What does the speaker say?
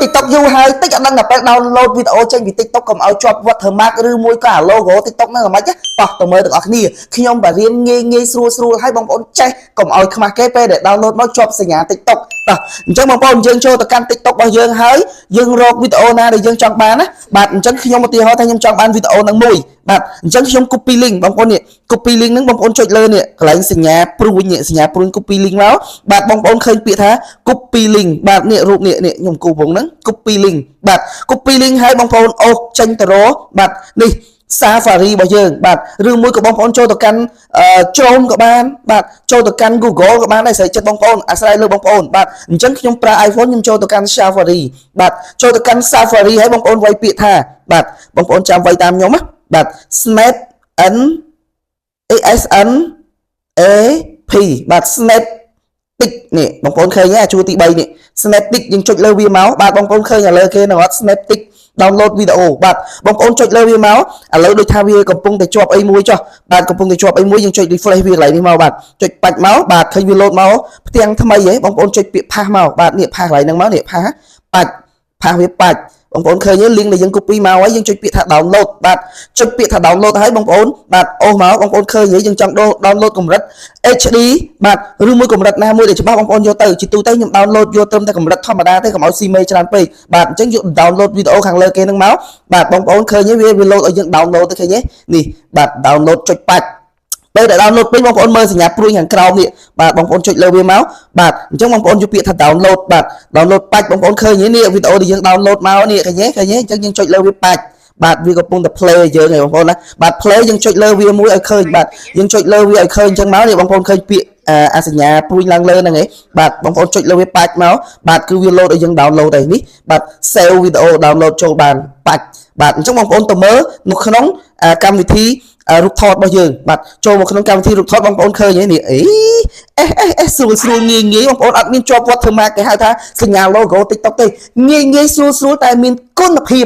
TikTok យូរហើយតិចអត់ដឹងតែពេល download វីដេអូចេញពី TikTok កុំឲ្យជាប់ watermark ឬមួយក៏អា logo TikTok ហ្នឹងមិនខ្មិចបោះទៅមើលទាំងអស់គ្នាខ្ញុំបាទរៀនងាយស្រួលឲ្យបងប្អូនចេះកុំឲ្យខ្មាស់គេពេលដែល download មកជាប់សញ្ញា TikTok តោះអញ្ចឹងបងប្អូនយើងចូលទៅកាន់ TikTok របស់យើងហើយយើងរកវីដេអូណាដែលយើងចង់បានណាបាទអញ្ចឹងខ្ញុំឧទាហរណ៍ថាខ្ញុំចង់បានវីដេអូហ្នឹងមួយបាទអញ្ចឹងខ្ញុំ copy link បងប្អូននេះ copy link ហ្នឹងបងប្អូនចុចលើនេះកន្លែងសញ្ញាព្រួយនេះសញ្ញាព្រួយ copy link មកបាទបងប្អូនឃើញពាក្យថា copy link បាទនេះរូបនេះខ្ញុំគូវងហ្នឹង copy link បាទ copy link ឲ្យបងប្អូនអូសចេញទៅរកបាទនេះ Safari របស់យើងបាទឬមួយក៏បងប្អូនចូលទៅកាន់ Chrome ក៏បានបាទចូលទៅកាន់ Google ក៏បានដែរស្រីចិត្តបងប្អូនអាស្រ័យលើបងប្អូនបាទអញ្ចឹងខ្ញុំប្រើ iPhone ខ្ញុំចូលទៅកាន់ Safari បាទចូលទៅកាន់ Safari ហើយបងប្អូនវាយពាក្យថាបាទបងប្អូនចាំវាយតាមខ្ញុំណាបាទ Snap N ASN AP បាទ Snap Tik នេះបងប្អូនឃើញទេជួរទី3នេះ Snap Tik យើងចុចលើវាមកបាទបងប្អូនឃើញឥឡូវគេនឹងអត់ Snap Tik download វីដេអូបាទបងប្អូនចុចលើវាមកឥឡូវដូចថាវាកំពុងតែជាប់អីមួយចុះបាទកំពុងតែជាប់អីមួយយើងចុច refresh វាកន្លែងនេះមកបាទចុចបាច់មកបាទឃើញវា load មកផ្ទាំងថ្មីហ៎បងប្អូនចុចពាក្យ pass មកបាទនេះ pass កន្លែងហ្នឹងមកនេះ pass បាច់ pass វាបាច់បងប្អូនឃើញទេ link ដែលយើង copy មកហើយយើងចុចពាក្យថា download បាទចុចពាក្យថា download ហើយបងប្អូនបាទអូសមកបងប្អូនឃើញទេយើងចង់ download កម្រិត HD បាទឬមួយកម្រិតណាមួយដែលច្បាស់បងប្អូនយកទៅជាទូទៅខ្ញុំ download យកត្រឹមតែកម្រិតធម្មតាទេកុំឲ្យស៊ីមេច្រើនពេកបាទអញ្ចឹងយក download វីដេអូខាងលើគេហ្នឹងមកបាទបងប្អូនឃើញទេវា load ឲ្យយើង download ទៅឃើញទេនេះបាទ download ចុចបាច់ពេលដែល download ពេញបងប្អូនមើលសញ្ញាព្រួយខាងក្រោមនេះបាទបងប្អូនចុចលើវាមកបាទអញ្ចឹងបងប្អូនយកពាក្យថា download បាទ download បាច់បងប្អូនឃើញទេនេះវីដេអូដែលយើង download មកនេះឃើញទេអញ្ចឹងយើងចុចលើវាបាច់បាទវាកំពុងតែ play យើងឯងបងប្អូនណាបាទ play យើងចុចលើវាមួយឲ្យឃើញបាទយើងចុចលើវាឲ្យឃើញអញ្ចឹងមកនេះបងប្អូនឃើញពាក្យអាសញ្ញាព្រួយឡើងលើហ្នឹងឯងបាទបងប្អូនចុចលើវាបាច់មកបាទគឺវា load ឲ្យយើង download ឯនេះបាទ save វីដេអូ download ចូលបានបាច់បាទអញ្ចឹងបងប្អូនទៅមើលនៅក្នុងកម្មវិធីរូបថតរបស់យើងបាទចូលមកក្នុងកម្មវិធីរូបថតបងប្អូនឃើញទេនេះស្រួលងាយបងប្អូនអត់មានជាប់ watermark គេហៅថាសញ្ញា logo TikTok ទេងាយស្រួលតែមានគុណភាព